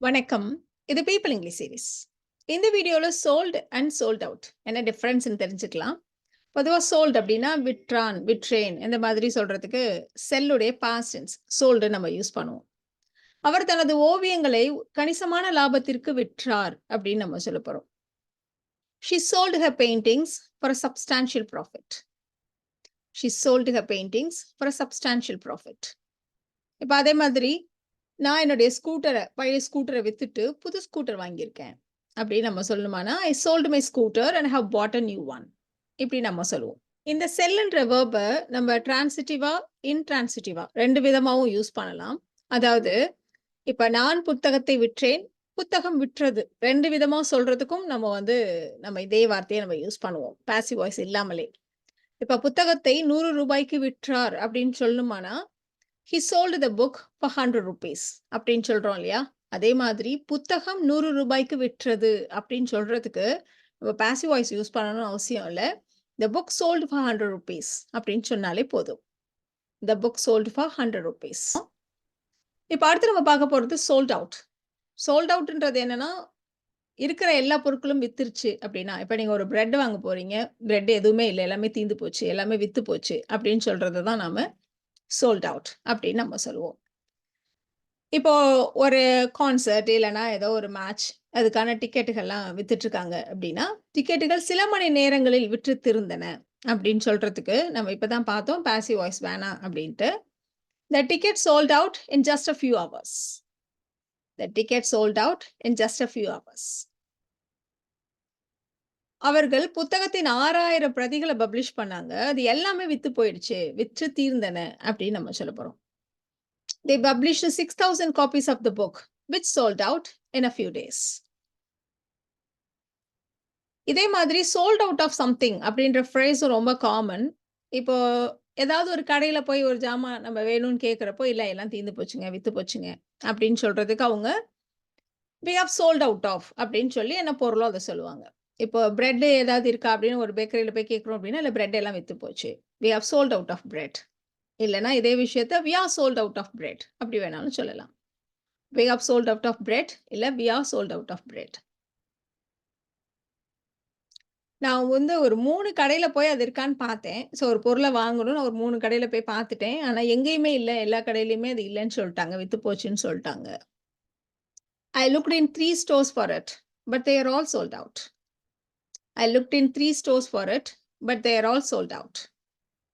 வணக்கம். இது people English series. இந்த வீடியோல சோல்ட் அண்ட் சோல்ட் அவுட் என்ன டிஃபரன்ஸ்ன்னு தெரிஞ்சுக்கலாம். பொதுவா சோல்ட் அப்படின்னா விற்றான், விற்றேன் இந்த மாதிரி சொல்றதுக்கு செல்லுடைய பாஸ்ட் டென்ஸ் சோல்டு நம்ம யூஸ் பண்ணுவோம். அவர் தனது ஓவியங்களை கணிசமான லாபத்திற்கு விற்றார் அப்படின்னு நம்ம சொல்லப் போறோம். She sold her paintings for a substantial profit. She sold her paintings for a substantial profit. இப்ப அதே மாதிரி நான் என்னுடைய பழைய ஸ்கூட்டரை வித்துட்டு புது ஸ்கூட்டர் வாங்கியிருக்கேன் அப்படின்னு நம்ம சொல்லணுமானா I sold my scooter and have bought a new one இப்படி நம்ம சொல்லுவோம். இந்த செல்லுன்ற வேர்பை நம்ம டிரான்சிட்டிவா இன்ட்ரான்சிட்டிவா ரெண்டு விதமாவும் யூஸ் பண்ணலாம். அதாவது இப்ப நான் புத்தகத்தை விற்றேன், புத்தகம் விற்றது ரெண்டு விதமா சொல்றதுக்கும் நம்ம இதே வார்த்தையை நம்ம யூஸ் பண்ணுவோம் பாசிவ் வாய்ஸ் இல்லாமலே. இப்ப புத்தகத்தை 100 ரூபாய்க்கு விற்றார் அப்படின்னு சொல்லணுமானா he sold the book for 100 rupees அப்படின்னு சொல்றோம் இல்லையா? அதே மாதிரி புத்தகம் 100 ரூபாய்க்கு விற்றது அப்படின்னு சொல்றதுக்கு நம்ம பாசிவ் வாய்ஸ் யூஸ் பண்ணணும்னு அவசியம் இல்லை. the book sold for 100 rupees அப்படின்னு சொன்னாலே போதும். the book sold for 100 rupees. இப்போ அடுத்து நம்ம பார்க்க போறது சோல்ட் அவுட். சோல்ட் அவுட்ன்றது என்னன்னா இருக்கிற எல்லா பொருட்களும் வித்துருச்சு அப்படின்னா, இப்போ நீங்க ஒரு பிரெட் வாங்க போறீங்க, பிரெட் எதுவுமே இல்லை, எல்லாமே தீந்து போச்சு, எல்லாமே வித்து போச்சு அப்படின்னு சொல்றது தான் நாம சோல்ட் அவுட் அப்படின்னு நம்ம சொல்லுவோம். இப்போ ஒரு கான்சர்ட் இல்லைன்னா ஏதோ ஒரு மேட்ச் அதுக்கான டிக்கெட்டுகள்லாம் வித்துட்டு இருக்காங்க அப்படின்னா, டிக்கெட்டுகள் சில மணி நேரங்களில் விற்று திருந்தன அப்படின்னு சொல்றதுக்கு நம்ம இப்பதான் பார்த்தோம் பாசிவ் வாய்ஸ் வேணாம் அப்படின்ட்டு. The ticket sold out in just a few hours. The ticket sold out in just a few hours. அவர்கள் புத்தகத்தின் 6000 பிரதிகளை பப்ளிஷ் பண்ணாங்க, அது எல்லாமே வித்து போயிடுச்சு, விற்று தீர்ந்தன அப்படின்னு நம்ம சொல்ல போறோம். They published 6,000 copies of the book, which sold out in a few days. இதே மாதிரி sold out of something அப்படின்ற phrase ரொம்ப காமன். இப்போ ஏதாவது ஒரு கடையில போய் ஒரு ஜாமான் நம்ம வேணும்னு கேட்கிறப்போ, இல்ல எல்லாம் தீர்ந்து போச்சுங்க, வித்து போச்சுங்க அப்படின்னு சொல்றதுக்கு அவங்க we have sold out of அப்படின்னு சொல்லி என்ன பொருளோ அதை சொல்லுவாங்க. இப்போ பிரெட் ஏதாவது இருக்கா அப்படின்னு ஒரு பேக்கரியில போய் கேட்கிறோம் அப்படின்னா, இல்ல பிரெட் எல்லாம் வித்து போச்சு. we have sold out of bread. இல்லைன்னா இதே விஷயத்த we are sold out of bread அப்படி வேணாலும் சொல்லலாம். we have sold out of bread இல்ல we are sold out of bread. நான் ஒரு 3 கடையில போய் அது இருக்கான்னு பார்த்தேன். ஸோ ஒரு பொருளை வாங்கணும், நான் ஒரு 3 கடையில போய் பார்த்துட்டேன். ஆனா எங்கேயுமே இல்லை, எல்லா கடையிலையுமே அது இல்லைன்னு சொல்லிட்டாங்க, வித்து போச்சுன்னு சொல்லிட்டாங்க. I looked in 3 stores for it, but they are all sold out. I looked in 3 stores for it, but they are all sold out.